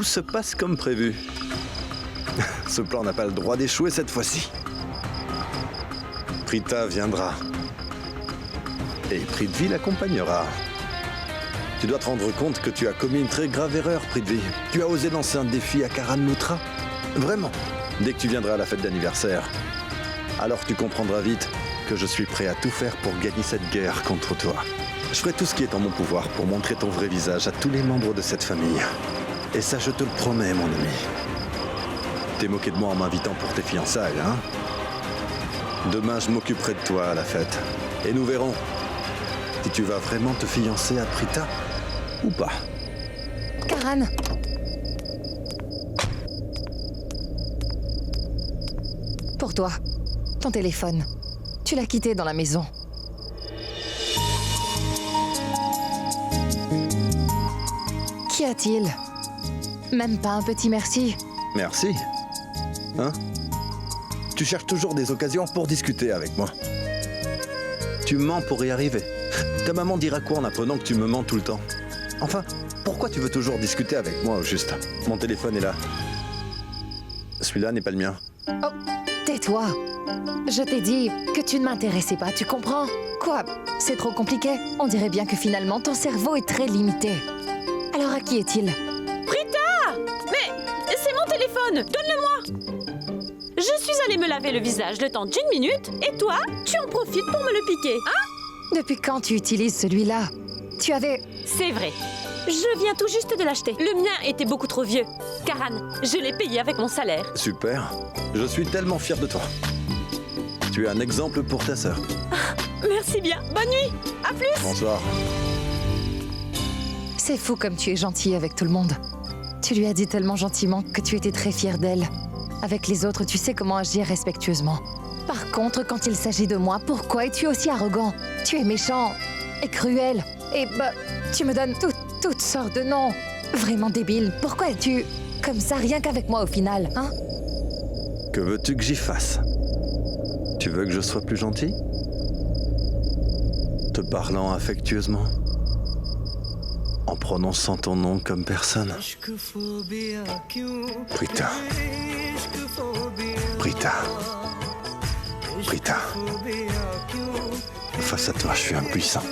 se passe comme prévu. Ce plan n'a pas le droit d'échouer cette fois-ci. Prita viendra. Et Prithvi l'accompagnera. Tu dois te rendre compte que tu as commis une très grave erreur, Prithvi. Tu as osé lancer un défi à Karan Luthra. Vraiment. Dès que tu viendras à la fête d'anniversaire, alors tu comprendras vite que je suis prêt à tout faire pour gagner cette guerre contre toi. Je ferai tout ce qui est en mon pouvoir pour montrer ton vrai visage à tous les membres de cette famille. Et ça, je te le promets, mon ami. T'es moqué de moi en m'invitant pour tes fiançailles, hein? Demain, je m'occuperai de toi à la fête. Et nous verrons si tu vas vraiment te fiancer à Prita ou pas. Karan. Pour toi, ton téléphone. Tu l'as quitté dans la maison. Qu'y a-t-il? Même pas un petit merci? Merci. Hein? Tu cherches toujours des occasions pour discuter avec moi. Tu mens pour y arriver. Ta maman dira quoi en apprenant que tu me mens tout le temps? Enfin, pourquoi tu veux toujours discuter avec moi au juste? Mon téléphone est là. Celui-là n'est pas le mien. Oh, tais-toi. Je t'ai dit que tu ne m'intéressais pas, tu comprends? Quoi? C'est trop compliqué? On dirait bien que finalement ton cerveau est très limité. Alors à qui est-il? Prita! Mais c'est mon téléphone! Donne-le-moi! Je suis allée me laver le visage le temps d'1 minute et toi, tu en profites pour me le piquer, hein? Depuis quand tu utilises celui-là? Tu avais... C'est vrai. Je viens tout juste de l'acheter. Le mien était beaucoup trop vieux. Karan, je l'ai payé avec mon salaire. Super. Je suis tellement fier de toi. Tu es un exemple pour ta sœur. Merci bien. Bonne nuit. À plus. Bonsoir. C'est fou comme tu es gentil avec tout le monde. Tu lui as dit tellement gentiment que tu étais très fière d'elle. Avec les autres, tu sais comment agir respectueusement. Par contre, quand il s'agit de moi, pourquoi es-tu aussi arrogant? Tu es méchant et cruel. Et tu me donnes toutes sortes de noms. Vraiment débile. Pourquoi es-tu comme ça rien qu'avec moi au final, hein? Que veux-tu que j'y fasse? Tu veux que je sois plus gentil? Te parlant affectueusement? En prononçant ton nom comme personne? Prita. Prita. Prita. Face à toi, je suis impuissant.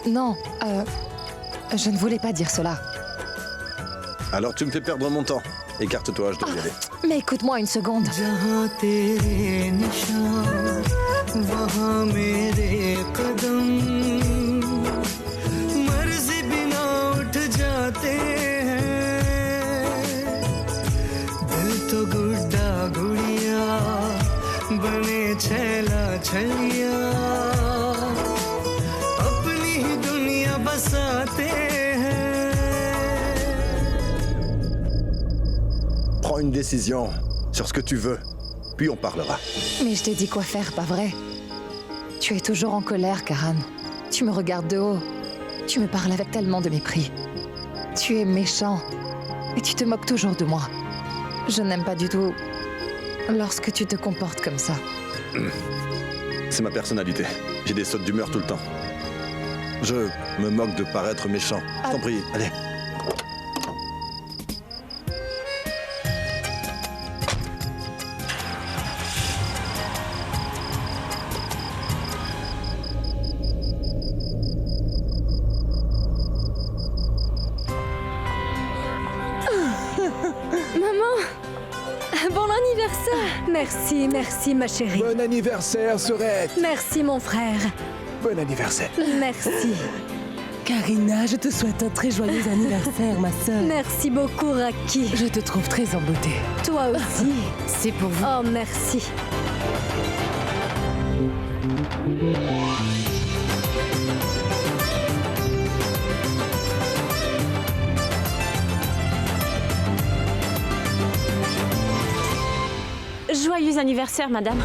Non, je ne voulais pas dire cela. Alors tu me fais perdre mon temps. Écarte-toi, je dois y aller. Mais écoute-moi une seconde. Prends une décision sur ce que tu veux, puis on parlera. Mais je t'ai dit quoi faire, pas vrai? Tu es toujours en colère, Karan. Tu me regardes de haut. Tu me parles avec tellement de mépris. Tu es méchant. Et tu te moques toujours de moi. Je n'aime pas du tout lorsque tu te comportes comme ça. C'est ma personnalité. J'ai des sautes d'humeur tout le temps. Je me moque de paraître méchant. Je t'en prie, allez. Bon anniversaire! Merci ma chérie. Bon anniversaire, Sorette. Merci mon frère. Bon anniversaire. Merci. Karina, je te souhaite un très joyeux anniversaire, ma sœur. Merci beaucoup, Raki. Je te trouve très en beauté. Toi aussi. C'est pour vous. Oh, merci. Joyeux anniversaire, madame.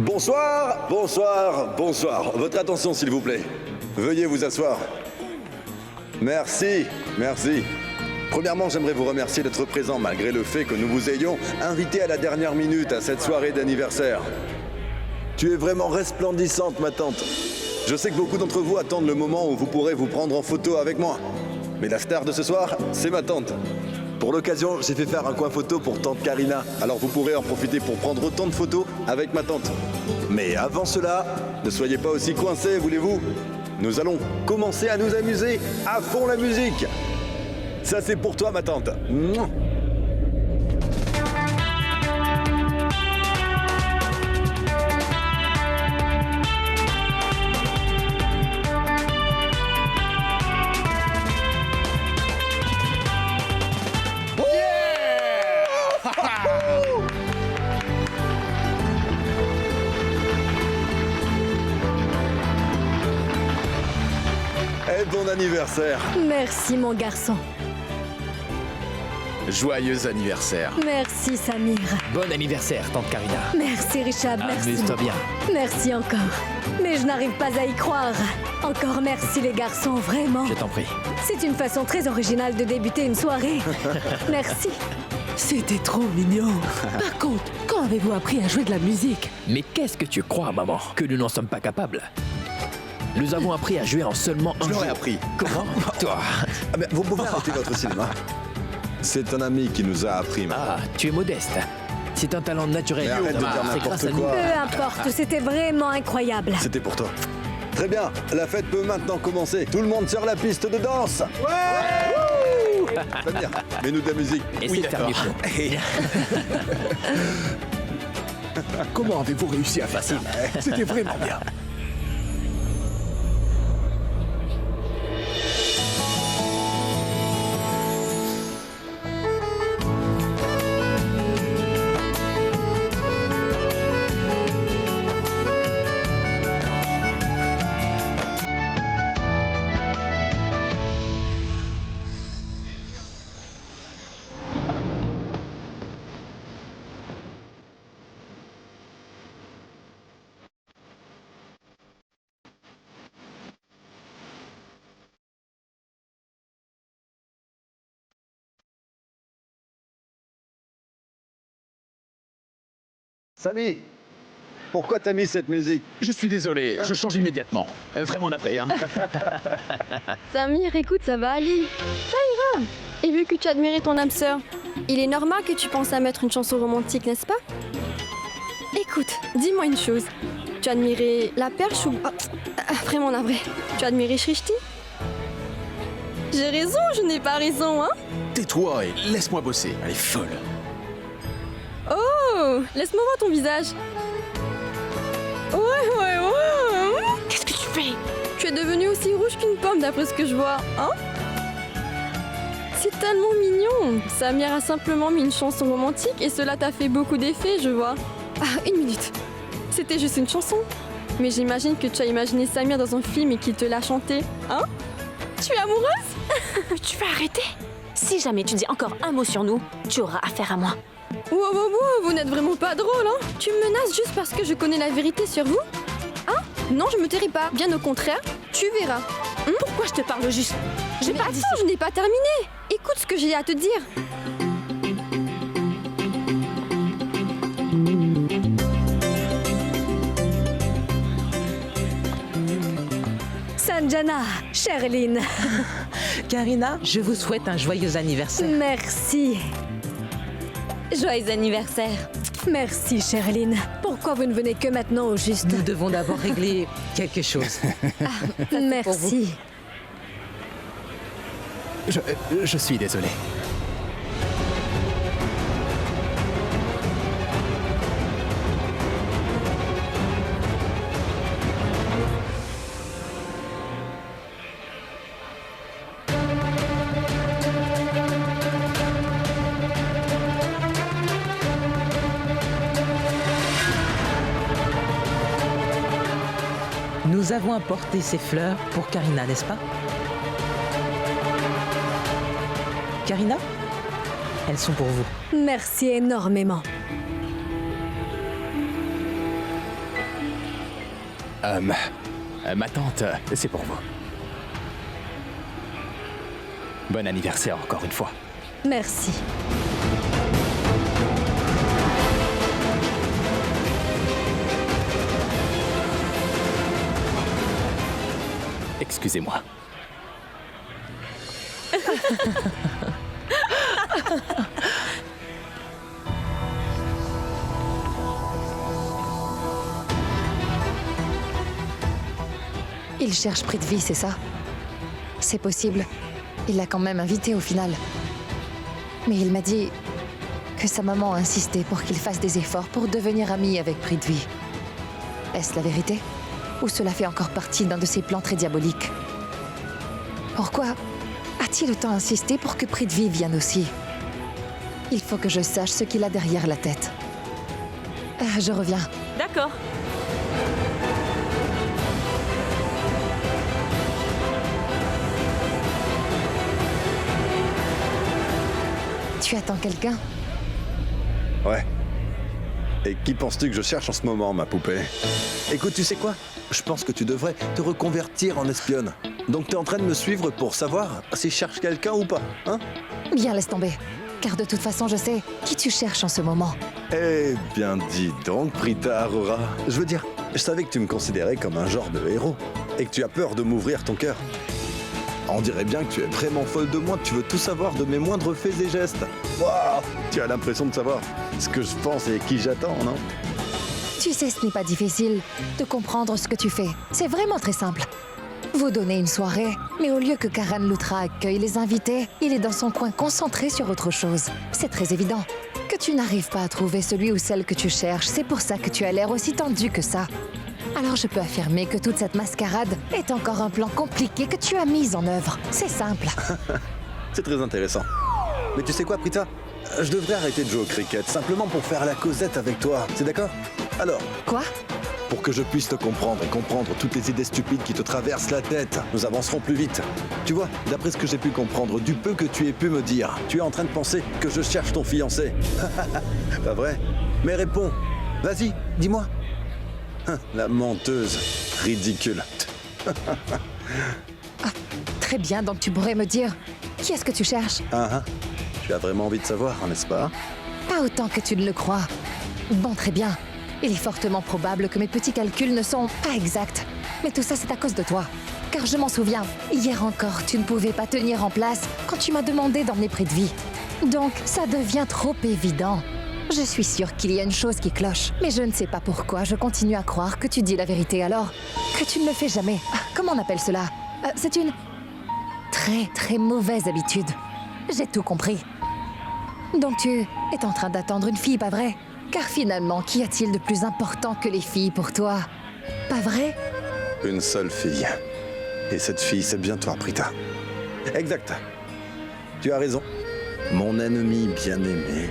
Bonsoir, bonsoir, bonsoir. Votre attention, s'il vous plaît. Veuillez vous asseoir. Merci, merci. Premièrement, j'aimerais vous remercier d'être présent malgré le fait que nous vous ayons invité à la dernière minute à cette soirée d'anniversaire. Tu es vraiment resplendissante, ma tante. Je sais que beaucoup d'entre vous attendent le moment où vous pourrez vous prendre en photo avec moi. Mais la star de ce soir, c'est ma tante. Pour l'occasion, j'ai fait faire un coin photo pour tante Karina. Alors vous pourrez en profiter pour prendre autant de photos avec ma tante. Mais avant cela, ne soyez pas aussi coincés, voulez-vous? Nous allons commencer à nous amuser à fond la musique. Ça, c'est pour toi, ma tante. Mouah. Et bon anniversaire. Merci, mon garçon. Joyeux anniversaire. Merci, Samir. Bon anniversaire, tante Karina. Merci, Richard. Merci. Amuse-toi bien. Merci encore. Mais je n'arrive pas à y croire. Encore merci, les garçons, vraiment. Je t'en prie. C'est une façon très originale de débuter une soirée. Merci. C'était trop mignon. Par contre, quand avez-vous appris à jouer de la musique? Mais qu'est-ce que tu crois, maman? Que nous n'en sommes pas capables? Nous avons appris à jouer en seulement un Je l'aurais jour. appris. Comment? Toi? Ah, mais vous pouvez arrêter votre cinéma. C'est un ami qui nous a appris, ma. Ah, tu es modeste. C'est un talent naturel. Mais arrête de Thomas. dire C'est n'importe grâce à nous. quoi. Peu importe, c'était vraiment incroyable. C'était pour toi. Très bien, la fête peut maintenant commencer. Tout le monde sur la piste de danse. Ouais. Samir, mets-nous de la musique. Essaye de faire mieux que nous. Comment avez-vous réussi à faire ça? C'était vraiment bien. Samy, pourquoi t'as mis cette musique? Je suis désolé, je change immédiatement. Vraiment navré, hein. Samir, écoute, ça va aller. Ça ira. Et vu que tu admirais ton âme sœur, il est normal que tu penses à mettre une chanson romantique, n'est-ce pas? Écoute, dis-moi une chose. Tu admirais la perche ou... vraiment navré. Tu admirais Shrishti? J'ai raison, je n'ai pas raison, hein? Tais-toi et laisse-moi bosser. Elle est folle. Oh, laisse-moi voir ton visage. Ouais. Qu'est-ce que tu fais? Tu es devenu aussi rouge qu'une pomme d'après ce que je vois, hein? C'est tellement mignon. Samir a simplement mis une chanson romantique et cela t'a fait beaucoup d'effet, je vois. Ah, une minute. C'était juste une chanson. Mais j'imagine que tu as imaginé Samir dans un film et qu'il te l'a chanté, hein? Tu es amoureuse? Tu vas arrêter? Si jamais tu dis encore un mot sur nous, tu auras affaire à moi. Wow, vous n'êtes vraiment pas drôle, hein? Tu me menaces juste parce que je connais la vérité sur vous? Hein? Non, je me tairai pas. Bien au contraire, tu verras. Pourquoi je te parle juste? J'ai Mais pas attends, dit... je n'ai pas terminé. Écoute ce que j'ai à te dire. Sanjana, Sherline. Karina, je vous souhaite un joyeux anniversaire. Merci. Joyeux anniversaire. Merci, Sherline. Pourquoi vous ne venez que maintenant au juste? Nous devons d'abord régler quelque chose. Merci. Je suis désolé. Nous avons apporté ces fleurs pour Karina, n'est-ce pas? Karina, elles sont pour vous. Merci énormément. Ma tante, c'est pour vous. Bon anniversaire encore une fois. Merci. Excusez-moi. Il cherche Prithvi, c'est ça? C'est possible. Il l'a quand même invité au final. Mais il m'a dit que sa maman a insisté pour qu'il fasse des efforts pour devenir ami avec Prithvi. Est-ce la vérité? Ou cela fait encore partie d'un de ses plans très diaboliques? Pourquoi a-t-il autant insisté pour que Prithvi vienne aussi? Il faut que je sache ce qu'il a derrière la tête. Je reviens. D'accord. Tu attends quelqu'un? Ouais. Et qui penses-tu que je cherche en ce moment, ma poupée? Écoute, tu sais quoi? Je pense que tu devrais te reconvertir en espionne. Donc t'es en train de me suivre pour savoir si je cherche quelqu'un ou pas, hein? Bien, laisse tomber. Car de toute façon, je sais qui tu cherches en ce moment. Eh bien, dis donc, Prita Aurora. Je veux dire, je savais que tu me considérais comme un genre de héros. Et que tu as peur de m'ouvrir ton cœur. On dirait bien que tu es vraiment folle de moi, que tu veux tout savoir de mes moindres faits et gestes. Waouh! Tu as l'impression de savoir ce que je pense et qui j'attends, non? Tu sais, ce n'est pas difficile de comprendre ce que tu fais. C'est vraiment très simple. Vous donnez une soirée, mais au lieu que Karan Lutra accueille les invités, il est dans son coin concentré sur autre chose. C'est très évident que tu n'arrives pas à trouver celui ou celle que tu cherches. C'est pour ça que tu as l'air aussi tendu que ça. Alors je peux affirmer que toute cette mascarade est encore un plan compliqué que tu as mis en œuvre. C'est simple. C'est très intéressant. Mais tu sais quoi, Prita? Je devrais arrêter de jouer au cricket, simplement pour faire la causette avec toi. C'est d'accord? Alors, Quoi? pour que je puisse te comprendre et comprendre toutes les idées stupides qui te traversent la tête, nous avancerons plus vite. Tu vois, d'après ce que j'ai pu comprendre, du peu que tu aies pu me dire, tu es en train de penser que je cherche ton fiancé. Pas vrai? Mais réponds. Vas-y, dis-moi. La menteuse. Ridicule. Très bien, donc tu pourrais me dire qui est-ce que tu cherches? Tu as vraiment envie de savoir, n'est-ce pas? Pas autant que tu ne le crois. Bon, très bien. Il est fortement probable que mes petits calculs ne sont pas exacts. Mais tout ça, c'est à cause de toi. Car je m'en souviens, hier encore, tu ne pouvais pas tenir en place quand tu m'as demandé d'emmener Prithvi. Donc, ça devient trop évident. Je suis sûre qu'il y a une chose qui cloche. Mais je ne sais pas pourquoi je continue à croire que tu dis la vérité alors que tu ne le fais jamais. Comment on appelle cela? C'est une très, très mauvaise habitude. J'ai tout compris. Donc tu es en train d'attendre une fille, pas vrai? Car finalement, qu'y a-t-il de plus important que les filles pour toi? Pas vrai? Une seule fille. Et cette fille, c'est bien toi, Prita. Exact. Tu as raison. Mon ennemi bien-aimé.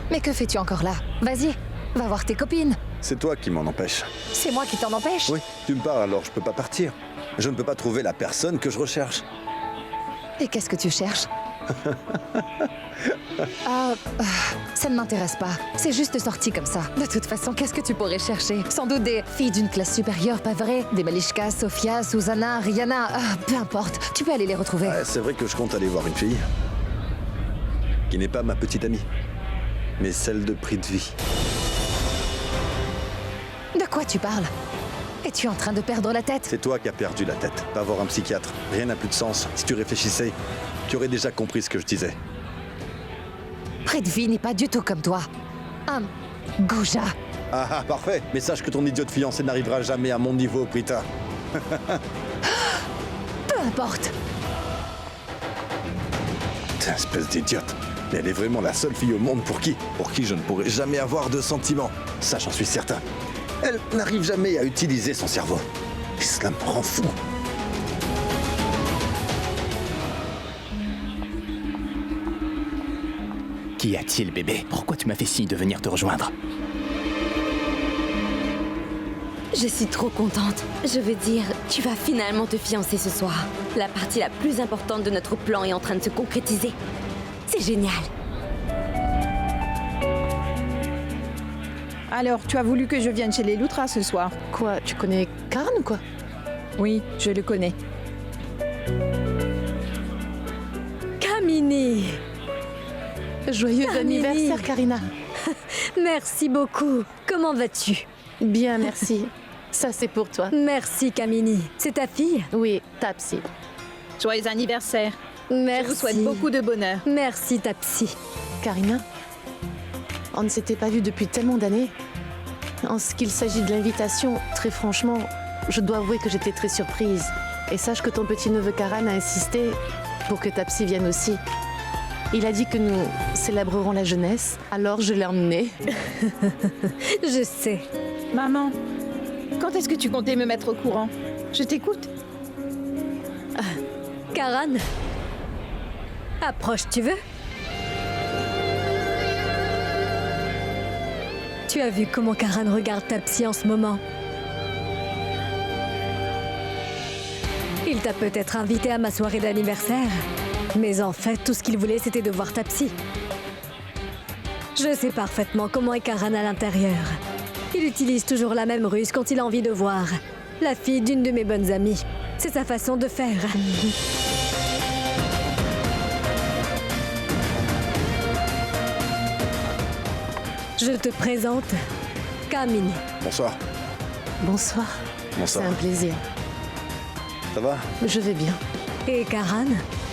Mais que fais-tu encore là? Vas-y, va voir tes copines. C'est toi qui m'en empêche. C'est moi qui t'en empêche? Oui, tu me parles alors je peux pas partir. Je ne peux pas trouver la personne que je recherche. Et qu'est-ce que tu cherches? Ça ne m'intéresse pas. C'est juste sorti comme ça. De toute façon, qu'est-ce que tu pourrais chercher? Sans doute des filles d'une classe supérieure, pas vrai? Des Malishka, Sophia, Susanna, Rihanna... peu importe, tu peux aller les retrouver. Ouais, c'est vrai que je compte aller voir une fille. Qui n'est pas ma petite amie. Mais celle de Prithvi. De quoi tu parles? Es-tu en train de perdre la tête? C'est toi qui as perdu la tête. Va voir un psychiatre. Rien n'a plus de sens. Si tu réfléchissais, tu aurais déjà compris ce que je disais. Prithvi n'est pas du tout comme toi. Gouja. Ah, parfait. Mais sache que ton idiote fiancé n'arrivera jamais à mon niveau, Prita. Peu importe. T'es une espèce d'idiote. Mais elle est vraiment la seule fille au monde pour qui je ne pourrai jamais avoir de sentiments. Ça, j'en suis certain. Elle n'arrive jamais à utiliser son cerveau. Et cela me rend fou. Qu'y a-t-il, bébé? Pourquoi tu m'as fait signe de venir te rejoindre? Je suis trop contente. Je veux dire, tu vas finalement te fiancer ce soir. La partie la plus importante de notre plan est en train de se concrétiser. C'est génial. Alors, tu as voulu que je vienne chez les Loutras ce soir? Quoi, tu connais Karan ou quoi? Oui, je le connais. Kamini! Joyeux Kamini. anniversaire, Karina. Merci beaucoup. Comment vas-tu? Bien, merci. Ça, c'est pour toi. Merci, Kamini. C'est ta fille? Oui, Tapsi. Joyeux anniversaire. Merci. Je vous souhaite beaucoup de bonheur. Merci, ta psy. Karina, on ne s'était pas vus depuis tellement d'années. En ce qu'il s'agit de l'invitation, très franchement, je dois avouer que j'étais très surprise. Et sache que ton petit-neveu Karan a insisté pour que Tapsi vienne aussi. Il a dit que nous célébrerons la jeunesse, alors je l'ai emmené. Je sais. Maman, quand est-ce que tu comptais me mettre au courant? Je t'écoute. Karan? Approche, tu veux? Tu as vu comment Karan regarde ta psy en ce moment? Il t'a peut-être invité à ma soirée d'anniversaire. Mais en fait, tout ce qu'il voulait, c'était de voir ta psy. Je sais parfaitement comment est Karan à l'intérieur. Il utilise toujours la même ruse quand il a envie de voir la fille d'une de mes bonnes amies. C'est sa façon de faire. Je te présente Kamini. Bonsoir. Bonsoir. C'est Bonsoir. un plaisir. Ça va? Je vais bien. Et Karan,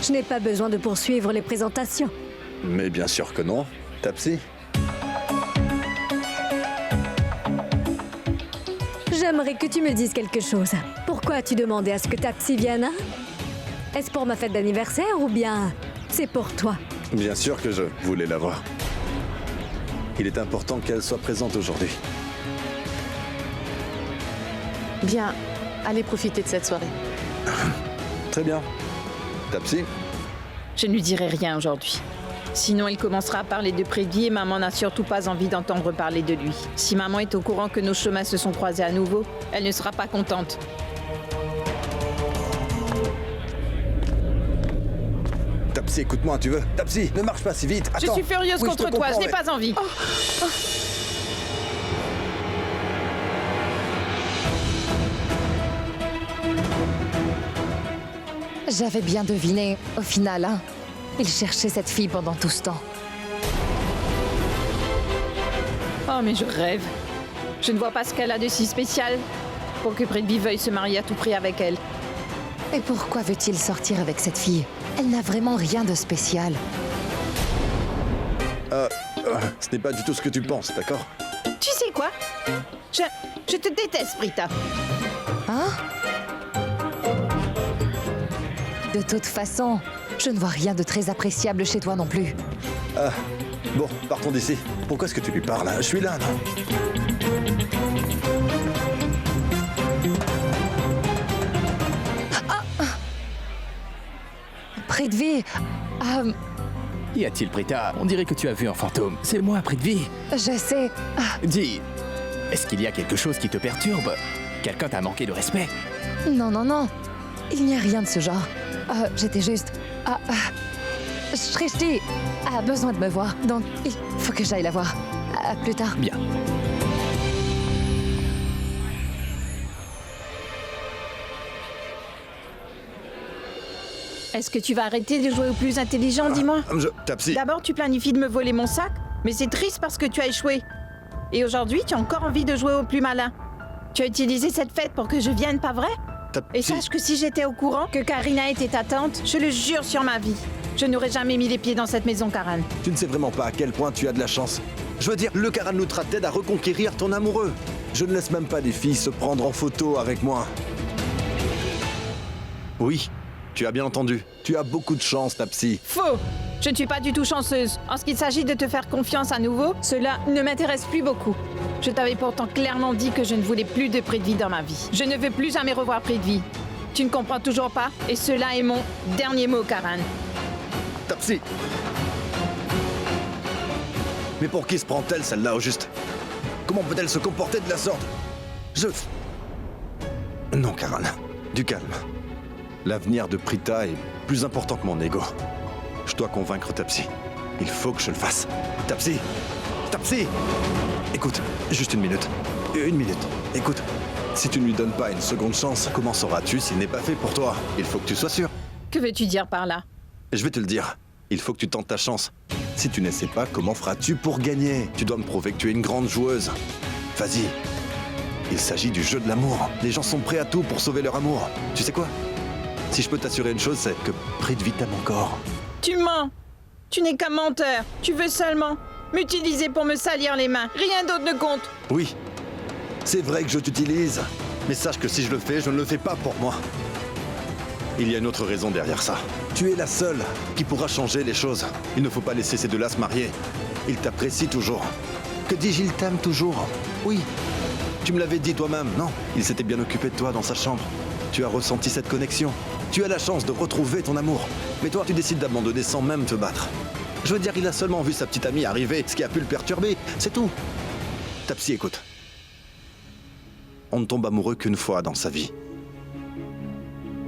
je n'ai pas besoin de poursuivre les présentations. Mais bien sûr que non. Tapsi? J'aimerais que tu me dises quelque chose. Pourquoi as-tu demandé à ce que ta psy vienne, hein? Est-ce pour ma fête d'anniversaire ou bien c'est pour toi? Bien sûr que je voulais la voir. Il est important qu'elle soit présente aujourd'hui. Bien, allez profiter de cette soirée. Très bien. Tapsi? Je ne lui dirai rien aujourd'hui. Sinon, il commencera à parler de Prédit et maman n'a surtout pas envie d'entendre parler de lui. Si maman est au courant que nos chemins se sont croisés à nouveau, elle ne sera pas contente. Tapsi, écoute-moi, tu veux? Tapsi, ne marche pas si vite. Je Attends. suis furieuse Oui, contre te toi, je comprends, n'ai mais- pas envie. J'avais bien deviné, au final, hein. Il cherchait cette fille pendant tout ce temps. Oh, mais je rêve. Je ne vois pas ce qu'elle a de si spécial pour que Prédit veuille se marier à tout prix avec elle. Et pourquoi veut-il sortir avec cette fille? Elle n'a vraiment rien de spécial. Ce n'est pas du tout ce que tu penses, d'accord? Tu sais quoi? Je te déteste, Brita. Hein? De toute façon, je ne vois rien de très appréciable chez toi non plus. Bon, partons d'ici. Pourquoi est-ce que tu lui parles? Je suis là, non? Prithvi, Y a-t-il, Brita? On dirait que tu as vu un fantôme. C'est moi, Prithvi. je sais. Dis, est-ce qu'il y a quelque chose qui te perturbe? Quelqu'un t'a manqué de respect? Non, non, non. Il n'y a rien de ce genre. J'étais juste... Shrishti a besoin de me voir, donc il faut que j'aille la voir. À plus tard. Bien. Est-ce que tu vas arrêter de jouer au plus intelligent, dis-moi? Tapsi. D'abord, tu planifies de me voler mon sac, mais c'est triste parce que tu as échoué. Et aujourd'hui, tu as encore envie de jouer au plus malin. Tu as utilisé cette fête pour que je vienne, pas vrai? Et Tapsi. sache que si j'étais au courant que Karina était ta tante, je le jure sur ma vie, je n'aurais jamais mis les pieds dans cette maison, Karan. Tu ne sais vraiment pas à quel point tu as de la chance. Je veux dire, le Karan Lutra t'aide à reconquérir ton amoureux. Je ne laisse même pas des filles se prendre en photo avec moi. Oui, tu as bien entendu. Tu as beaucoup de chance, Tapsi. Faux! Je ne suis pas du tout chanceuse. En ce qu'il s'agit de te faire confiance à nouveau, cela ne m'intéresse plus beaucoup. Je t'avais pourtant clairement dit que je ne voulais plus de Prithvi dans ma vie. Je ne veux plus jamais revoir Prithvi. Tu ne comprends toujours pas? Et cela est mon dernier mot, Karan. Tapsi. Mais pour qui se prend-elle, celle-là, au juste? Comment peut-elle se comporter de la sorte? Non, Karan. Du calme. L'avenir de Prita est plus important que mon ego. Je dois convaincre Tapsi. Il faut que je le fasse. Tapsi! Tapsi! Écoute, juste une minute. Une minute. Écoute, si tu ne lui donnes pas une seconde chance, comment sauras-tu s'il n'est pas fait pour toi? Il faut que tu sois sûr. Que veux-tu dire par là? Je vais te le dire. Il faut que tu tentes ta chance. Si tu n'essaies pas, comment feras-tu pour gagner? Tu dois me prouver que tu es une grande joueuse. Vas-y. Il s'agit du jeu de l'amour. Les gens sont prêts à tout pour sauver leur amour. Tu sais quoi? Si je peux t'assurer une chose, c'est que Prithvi t'aime encore. Tu mens. Tu n'es qu'un menteur. Tu veux seulement m'utiliser pour me salir les mains. Rien d'autre ne compte. Oui, c'est vrai que je t'utilise. Mais sache que si je le fais, je ne le fais pas pour moi. Il y a une autre raison derrière ça. Tu es la seule qui pourra changer les choses. Il ne faut pas laisser ces deux-là se marier. Ils t'apprécient toujours. Que dis-je, ils t'aiment toujours. Oui. Tu me l'avais dit toi-même, non? Il s'était bien occupé de toi dans sa chambre. Tu as ressenti cette connexion. Tu as la chance de retrouver ton amour. Mais toi, tu décides d'abandonner sans même te battre. Je veux dire, il a seulement vu sa petite amie arriver, ce qui a pu le perturber. C'est tout. Ta psy, écoute. On ne tombe amoureux qu'une fois dans sa vie.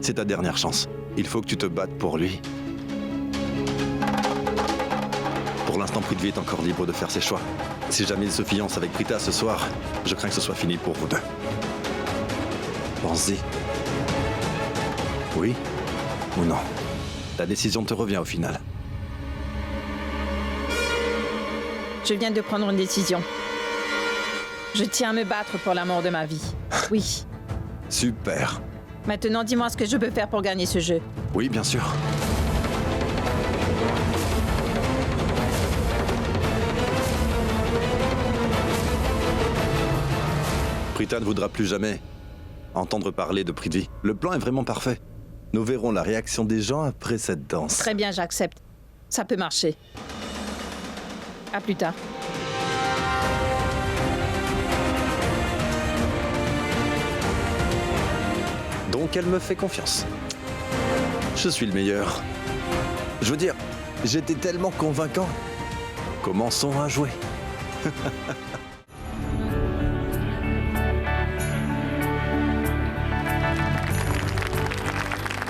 C'est ta dernière chance. Il faut que tu te battes pour lui. Pour l'instant, Prithvi est encore libre de faire ses choix. Si jamais il se fiance avec Prita ce soir, je crains que ce soit fini pour vous deux. Pense-y. Oui ou non? La décision te revient au final. Je viens de prendre une décision. Je tiens à me battre pour l'amour de ma vie. Oui. Super. Maintenant, dis-moi ce que je peux faire pour gagner ce jeu. Oui, bien sûr. Prita ne voudra plus jamais entendre parler de Prithvi. Le plan est vraiment parfait. Nous verrons la réaction des gens après cette danse. Très bien, j'accepte. Ça peut marcher. À plus tard. Donc elle me fait confiance. Je suis le meilleur. Je veux dire, j'étais tellement convaincant. Commençons à jouer.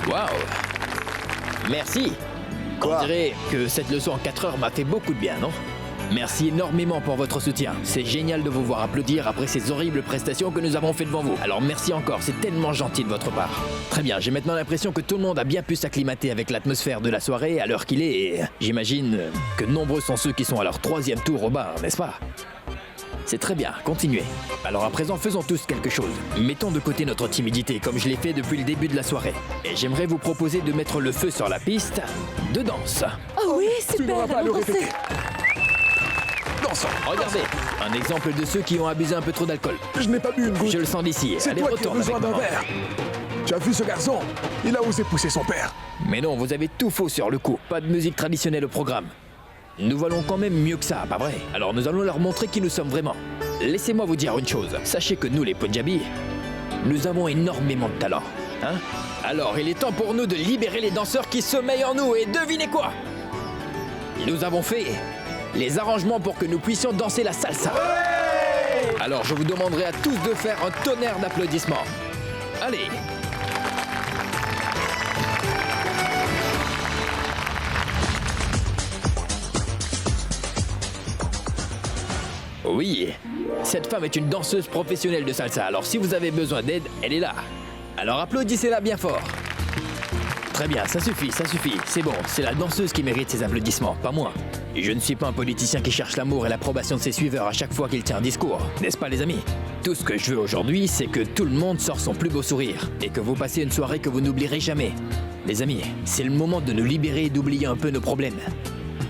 Waouh! Merci! Quoi? On dirait que cette leçon en 4 heures m'a fait beaucoup de bien, non? Merci énormément pour votre soutien. C'est génial de vous voir applaudir après ces horribles prestations que nous avons fait devant vous. Alors merci encore, c'est tellement gentil de votre part. Très bien, j'ai maintenant l'impression que tout le monde a bien pu s'acclimater avec l'atmosphère de la soirée à l'heure qu'il est et j'imagine que nombreux sont ceux qui sont à leur 3e tour au bar, n'est-ce pas? C'est très bien, continuez. Alors à présent, faisons tous quelque chose. Mettons de côté notre timidité, comme je l'ai fait depuis le début de la soirée. Et j'aimerais vous proposer de mettre le feu sur la piste de danse. Oh oui, Tu n'auras super. pas à le répéter. Dansons. Regardez, un exemple de ceux qui ont abusé un peu trop d'alcool. Je n'ai pas bu une goutte. Je le sens d'ici. C'est Allez, toi qui as retourne besoin avec d'un maman. verre. Tu as vu ce garçon? Il a osé pousser son père. Mais non, vous avez tout faux sur le coup. Pas de musique traditionnelle au programme. Nous valons quand même mieux que ça, pas vrai? Alors nous allons leur montrer qui nous sommes vraiment. Laissez-moi vous dire une chose. Sachez que nous, les Punjabis, nous avons énormément de talent. Hein? Alors, il est temps pour nous de libérer les danseurs qui sommeillent en nous. Et devinez quoi? Nous avons fait les arrangements pour que nous puissions danser la salsa. Alors, je vous demanderai à tous de faire un tonnerre d'applaudissements. Allez! Oui, cette femme est une danseuse professionnelle de salsa, alors si vous avez besoin d'aide, elle est là. Alors applaudissez-la bien fort. Très bien, ça suffit, c'est bon, c'est la danseuse qui mérite ces applaudissements, pas moi. Et je ne suis pas un politicien qui cherche l'amour et l'approbation de ses suiveurs à chaque fois qu'il tient un discours, n'est-ce pas les amis? Tout ce que je veux aujourd'hui, c'est que tout le monde sorte son plus beau sourire, et que vous passez une soirée que vous n'oublierez jamais. Les amis, c'est le moment de nous libérer et d'oublier un peu nos problèmes.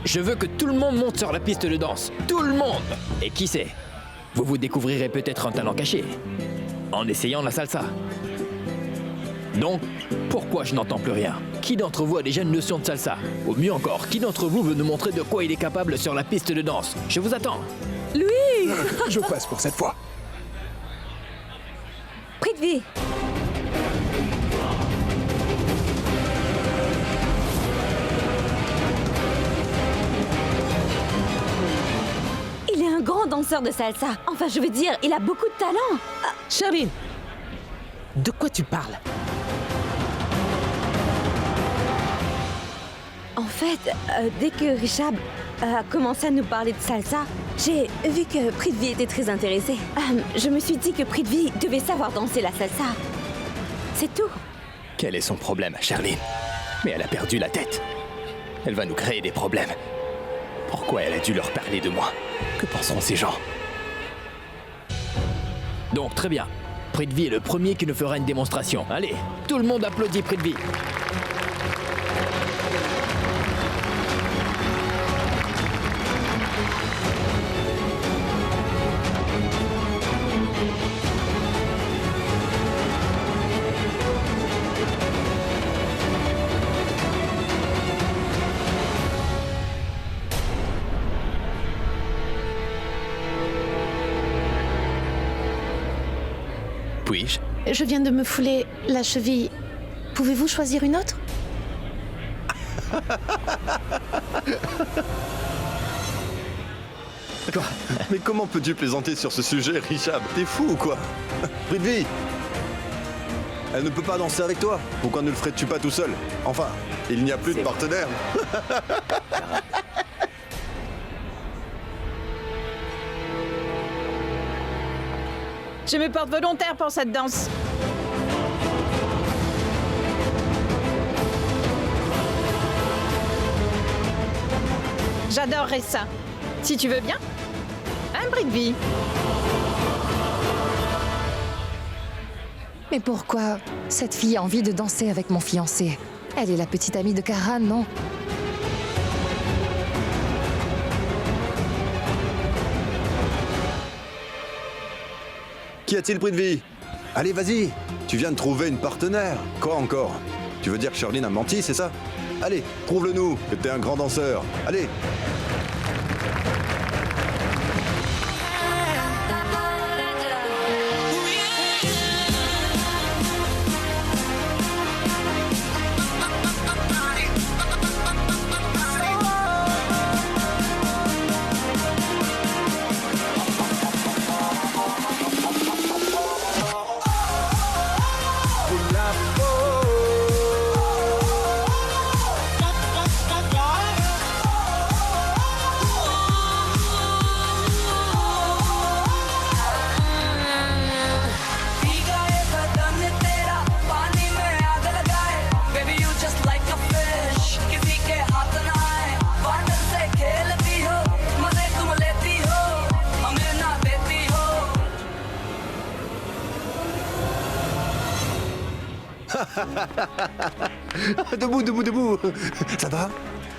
Je veux que tout le monde monte sur la piste de danse. Tout le monde! Et qui sait? Vous découvrirez peut-être un talent caché. En essayant la salsa. Donc, pourquoi je n'entends plus rien? Qui d'entre vous a déjà une notion de salsa? Ou mieux encore, qui d'entre vous veut nous montrer de quoi il est capable sur la piste de danse? Je vous attends. Louis! Je passe pour cette fois. Prithvi! Il est un grand danseur de salsa. Enfin, je veux dire, il a beaucoup de talent. Charline, de quoi tu parles? En fait, dès que Richard a commencé à nous parler de salsa, J'ai vu que Prithvi était très intéressée. Je me suis dit que Prithvi devait savoir danser la salsa. C'est tout. Quel est son problème, Charline? Mais elle a perdu la tête. Elle va nous créer des problèmes. Pourquoi elle a dû leur parler de moi? Que penseront ces gens? Donc très bien. Prithvi est le premier qui nous fera une démonstration. Allez, tout le monde applaudit Prithvi. Puis-je? Je viens de me fouler la cheville. Pouvez-vous choisir une autre? Mais comment peux-tu plaisanter sur ce sujet, Richard? T'es fou ou quoi? Prithvi, elle ne peut pas danser avec toi. Pourquoi ne le ferais-tu pas tout seul? Enfin, il n'y a plus de partenaire. Je me porte volontaire pour cette danse. J'adorerais ça. Si tu veux bien. Un Prithvi. Mais pourquoi cette fille a envie de danser avec mon fiancé? Elle est la petite amie de Karan, non? Qu'y a-t-il, Prithvi? Allez, vas-y. Tu viens de trouver une partenaire. Quoi encore? Tu veux dire que Charline a menti, c'est ça? Allez, prouve-le-nous que t'es un grand danseur. Allez. Debout, debout, debout. Ça va?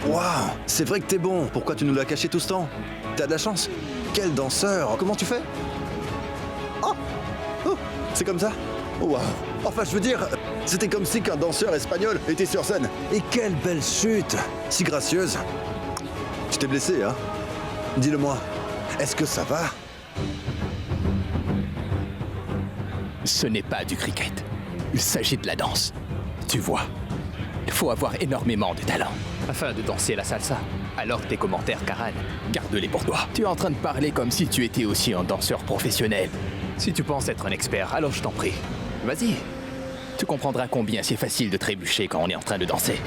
Waouh, c'est vrai que t'es bon. Pourquoi tu nous l'as caché tout ce temps? T'as de la chance. Quel danseur. Comment tu fais? Oh, oh, c'est comme ça? Waouh. Enfin, je veux dire, c'était comme si qu'un danseur espagnol était sur scène. Et quelle belle chute. Si gracieuse. Tu t'es blessé, hein? Dis-le-moi. Est-ce que ça va? Ce n'est pas du cricket. Il s'agit de la danse. Tu vois, il faut avoir énormément de talent afin de danser la salsa. Alors tes commentaires, Karan, garde-les pour toi. Tu es en train de parler comme si tu étais aussi un danseur professionnel. Si tu penses être un expert, alors je t'en prie. Vas-y. Tu comprendras combien c'est facile de trébucher quand on est en train de danser.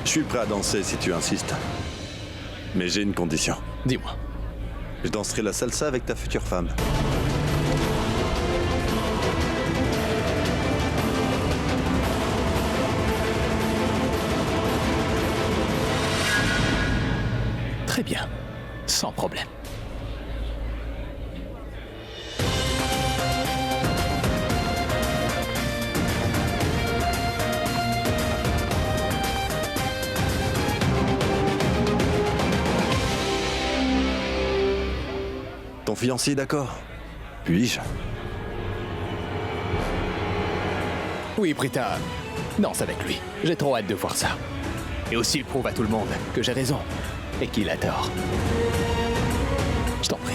Je suis prêt à danser si tu insistes. Mais j'ai une condition. Dis-moi. Je danserai la salsa avec ta future femme. Très bien. Sans problème. Ton fiancé est d'accord? Puis-je? Oui, Prita. Danse avec lui. J'ai trop hâte de voir ça. Et aussi, il prouve à tout le monde que j'ai raison et qu'il a tort. Je t'en prie.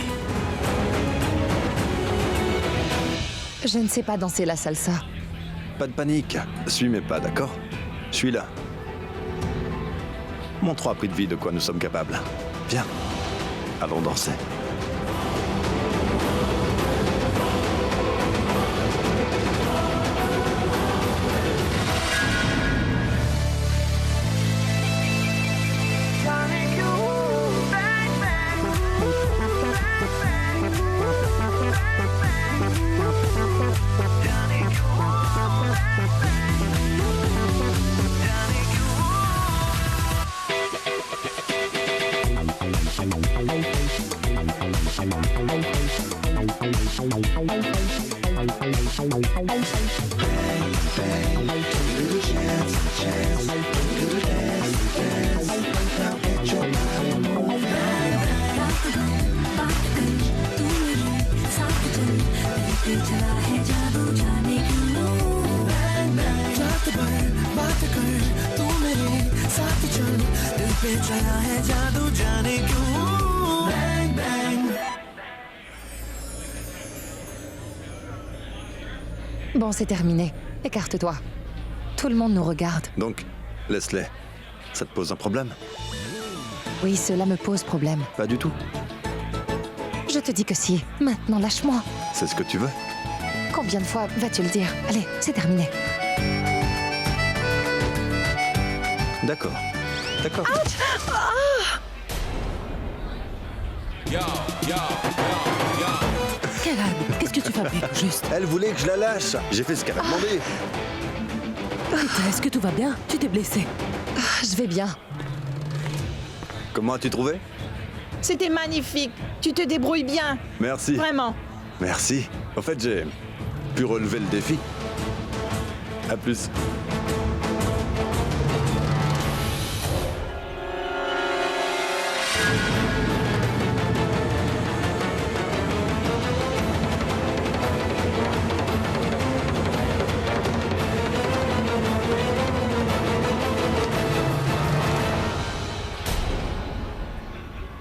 Je ne sais pas danser la salsa. Pas de panique. Suis mes pas, d'accord? Je suis là. Montre à Prithvi de quoi nous sommes capables. Viens. Allons danser. Tonic, you Bon, c'est terminé. Écarte-toi. Tout le monde nous regarde. Donc, laisse-les. Ça te pose un problème? Oui, cela me pose problème. Pas du tout. Je te dis que si. Maintenant, lâche-moi. C'est ce que tu veux? Combien de fois vas-tu le dire? Allez, c'est terminé. D'accord. D'accord. Karan, qu'est-ce que tu fabriques, juste? Elle voulait que je la lâche. J'ai fait ce qu'elle a demandé. Rita, est-ce que tout va bien? Tu t'es blessée. Je vais bien. Comment as-tu trouvé? C'était magnifique. Tu te débrouilles bien. Merci. Vraiment. Merci. En fait, j'ai pu relever le défi. À plus.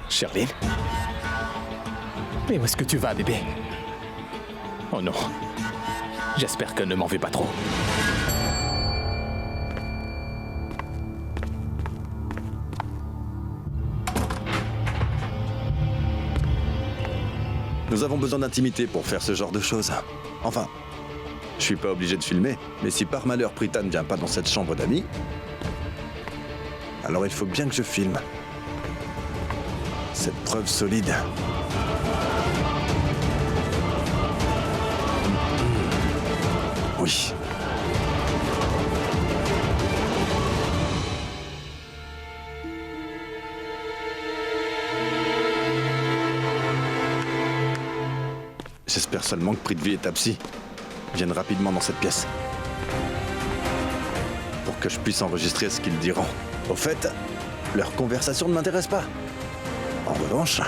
Sherlyn? Mais où est-ce que tu vas, bébé? Oh non. J'espère qu'elle ne m'en veut pas trop. Nous avons besoin d'intimité pour faire ce genre de choses. Enfin, je suis pas obligé de filmer, mais si par malheur Prita ne vient pas dans cette chambre d'amis, alors il faut bien que je filme. Cette preuve solide. Oui. J'espère seulement que Prithvi et Tapsi viennent rapidement dans cette pièce. Pour que je puisse enregistrer ce qu'ils diront. Au fait, leur conversation ne m'intéresse pas. En revanche,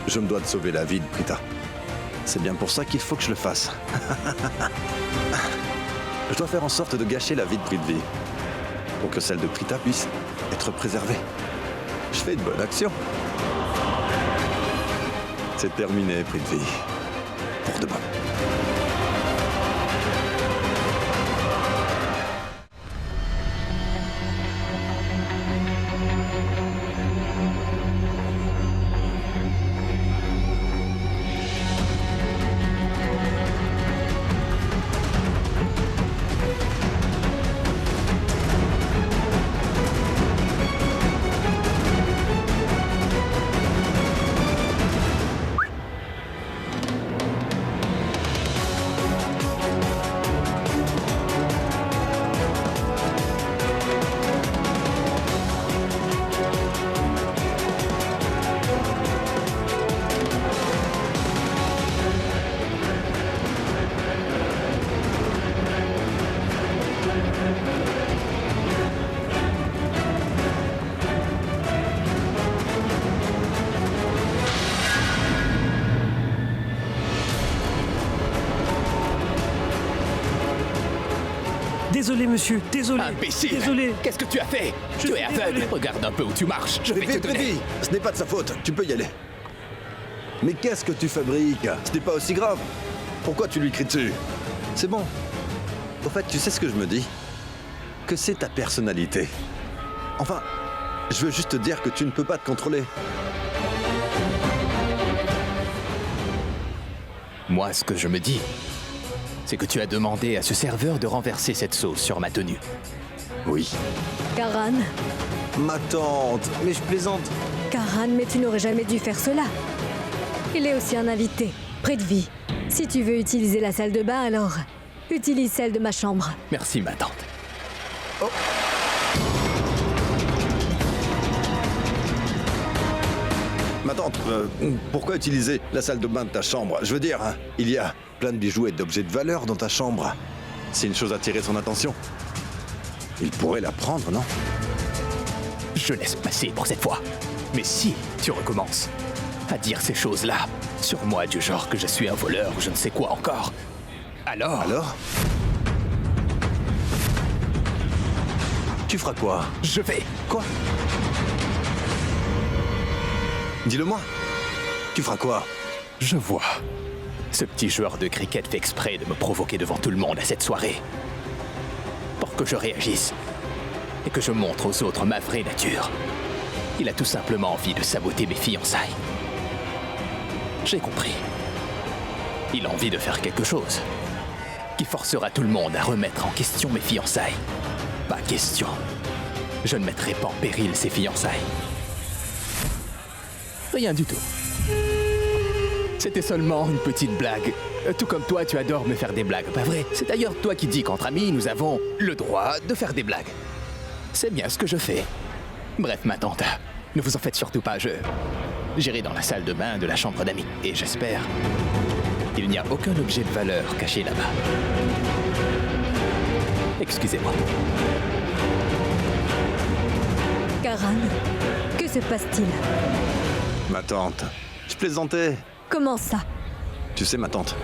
je me dois de sauver la vie de Prita. C'est bien pour ça qu'il faut que je le fasse. Je dois faire en sorte de gâcher la vie de Prithvi, pour que celle de Prita puisse être préservée. Je fais une bonne action. C'est terminé, Prithvi. Pour demain. Désolé, monsieur, désolé. Imbécile! Désolé. Qu'est-ce que tu as fait? Tu es aveugle! Regarde un peu où tu marches, je vais te donner... Prithvi, ce n'est pas de sa faute, tu peux y aller. Mais qu'est-ce que tu fabriques? Ce n'est pas aussi grave. Pourquoi tu lui cries dessus? C'est bon. Au fait, tu sais ce que je me dis? Que c'est ta personnalité. Enfin, je veux juste te dire que tu ne peux pas te contrôler. Moi, ce que je me dis, c'est que tu as demandé à ce serveur de renverser cette sauce sur ma tenue. Oui. Karan, Ma tante, mais je plaisante. Karan, mais tu n'aurais jamais dû faire cela. Il est aussi un invité. Prithvi, si tu veux utiliser la salle de bain, alors utilise celle de ma chambre. Merci, ma tante. Ma tante, pourquoi utiliser la salle de bain de ta chambre? Je veux dire, hein, il y a plein de bijoux et d'objets de valeur dans ta chambre. Si une chose attirait son attention, il pourrait la prendre, non? Je laisse passer pour cette fois. Mais si tu recommences à dire ces choses-là sur moi du genre que je suis un voleur ou je ne sais quoi encore, alors... Alors? Tu feras quoi? Je vais... Quoi? Dis-le-moi. Tu feras quoi? Je vois. Ce petit joueur de cricket fait exprès de me provoquer devant tout le monde à cette soirée. Pour que je réagisse et que je montre aux autres ma vraie nature. Il a tout simplement envie de saboter mes fiançailles. J'ai compris. Il a envie de faire quelque chose qui forcera tout le monde à remettre en question mes fiançailles. Pas question. Je ne mettrai pas en péril ces fiançailles. Rien du tout. C'était seulement une petite blague. Tout comme toi, tu adores me faire des blagues, pas vrai? C'est d'ailleurs toi qui dis qu'entre amis, nous avons le droit de faire des blagues. C'est bien ce que je fais. Bref, ma tante, ne vous en faites surtout pas, j'irai dans la salle de bain de la chambre d'amis. Et j'espère qu'il n'y a aucun objet de valeur caché là-bas. Excusez-moi. Karan, que se passe-t-il? Ma tante, je plaisantais. Comment ça? Tu sais, ma tante.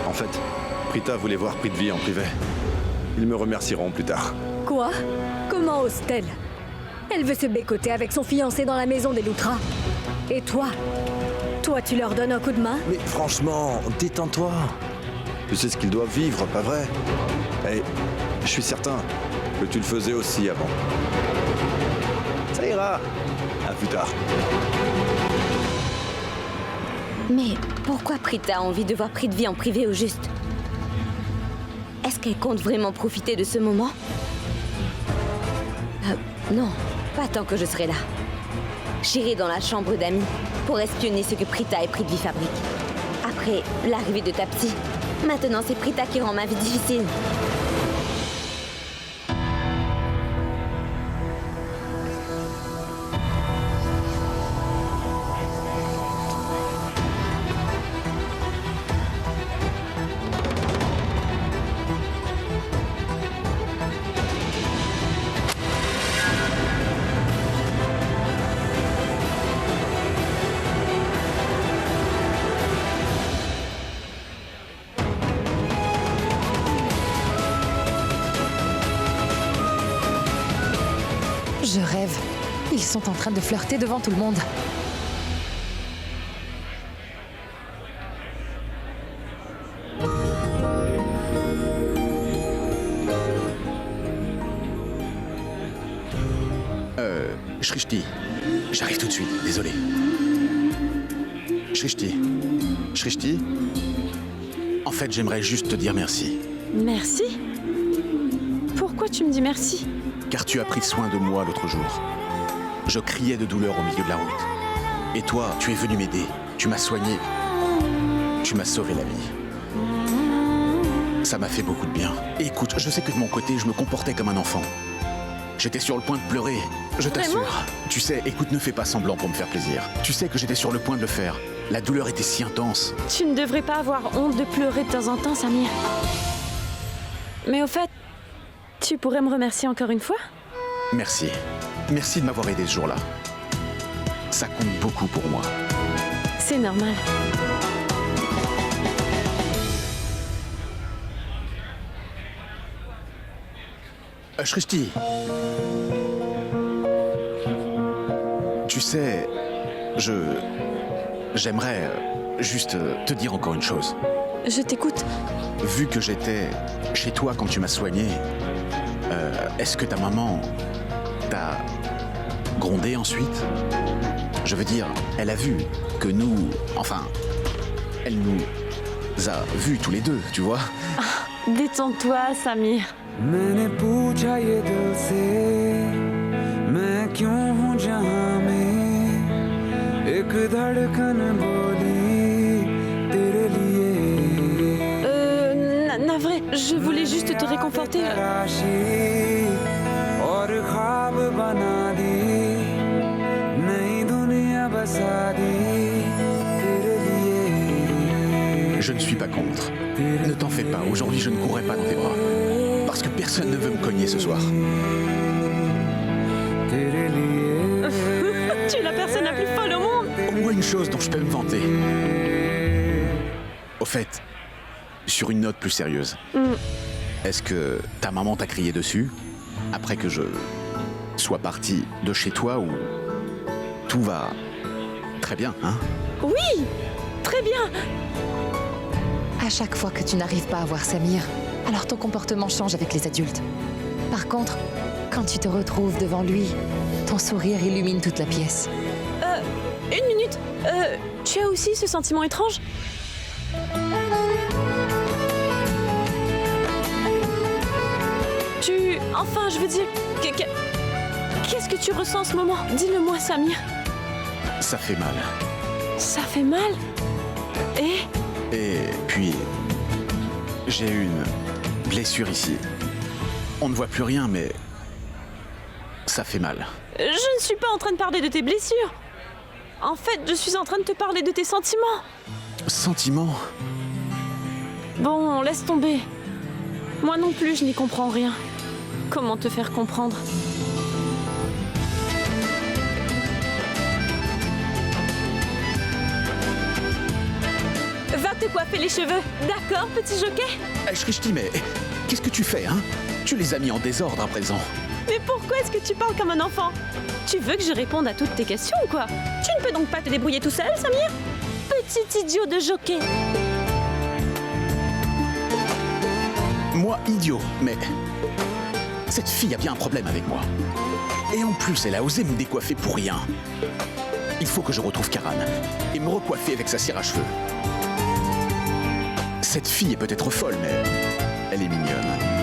En fait, Prita voulait voir Prithvi en privé. Ils me remercieront plus tard. Quoi? Comment ose-t-elle? Elle veut se bécoter avec son fiancé dans la maison des Loutras. Et toi? Toi, tu leur donnes un coup de main? Mais franchement, détends-toi. Tu sais ce qu'ils doivent vivre, pas vrai? Et je suis certain que tu le faisais aussi avant. Ça ira. À plus tard. Mais pourquoi Prita a envie de voir Prithvi en privé au juste? Est-ce qu'elle compte vraiment profiter de ce moment? Non, pas tant que je serai là. J'irai dans la chambre d'amis pour espionner ce que Prita et Prithvi fabriquent. Après l'arrivée de Tapsi, maintenant c'est Prita qui rend ma vie difficile. Je rêve. Ils sont en train de flirter devant tout le monde. Shrishti, j'arrive tout de suite, désolé. Shrishti, en fait, j'aimerais juste te dire merci. Merci? Pourquoi tu me dis merci? Car tu as pris soin de moi l'autre jour. Je criais de douleur au milieu de la route. Et toi, tu es venu m'aider. Tu m'as soigné. Tu m'as sauvé la vie. Ça m'a fait beaucoup de bien. Et écoute, je sais que de mon côté, je me comportais comme un enfant. J'étais sur le point de pleurer. Je t'assure. Tu sais, écoute, ne fais pas semblant pour me faire plaisir. Tu sais que j'étais sur le point de le faire. La douleur était si intense. Tu ne devrais pas avoir honte de pleurer de temps en temps, Samir. Mais au fait, tu pourrais me remercier encore une fois? Merci. Merci de m'avoir aidé ce jour-là. Ça compte beaucoup pour moi. C'est normal. Shrishti. Tu sais, j'aimerais juste te dire encore une chose. Je t'écoute. Vu que j'étais chez toi quand tu m'as soigné, est-ce que ta maman t'a grondé ensuite? Je veux dire, elle a vu que nous... Enfin, elle nous a vus tous les deux, tu vois? Détends-toi, Samir. मैंने पूछा ये दिल से मैं क्यों हूँ जहाँ में एक धड़कन बोली तेरे लिए Navré, je voulais juste te réconforter. और ख्वाब बना दी नई दुनिया बसा दी तेरे लिए Je ne suis pas contre. Ne t'en fais pas, aujourd'hui je ne courrai pas dans tes bras. Parce que personne ne veut me cogner ce soir. Tu es la personne la plus folle au monde. Au moins une chose dont je peux me vanter. Au fait, sur une note plus sérieuse, est-ce que ta maman t'a crié dessus après que je sois parti de chez toi ou tout va très bien, hein? Oui, très bien. À chaque fois que tu n'arrives pas à voir Samir, alors ton comportement change avec les adultes. Par contre, quand tu te retrouves devant lui, ton sourire illumine toute la pièce. Une minute. Tu as aussi ce sentiment étrange? Enfin, je veux dire... Qu'est-ce que tu ressens en ce moment? Dis-le-moi, Samir. Ça fait mal. Ça fait mal? Et puis... j'ai une blessure ici. On ne voit plus rien, mais... ça fait mal. Je ne suis pas en train de parler de tes blessures. En fait, je suis en train de te parler de tes sentiments. Sentiments? Bon, laisse tomber. Moi non plus, je n'y comprends rien. Comment te faire comprendre? Va te coiffer les cheveux, d'accord, petit jockey? Shrishti, mais qu'est-ce que tu fais, hein? Tu les as mis en désordre à présent. Mais pourquoi est-ce que tu parles comme un enfant? Tu veux que je réponde à toutes tes questions ou quoi? Tu ne peux donc pas te débrouiller tout seul, Samir? Petit idiot de jockey. Moi, idiot, mais... cette fille a bien un problème avec moi. Et en plus, elle a osé me décoiffer pour rien. Il faut que je retrouve Karan et me recoiffer avec sa cire à cheveux. Cette fille est peut-être folle, mais elle est mignonne.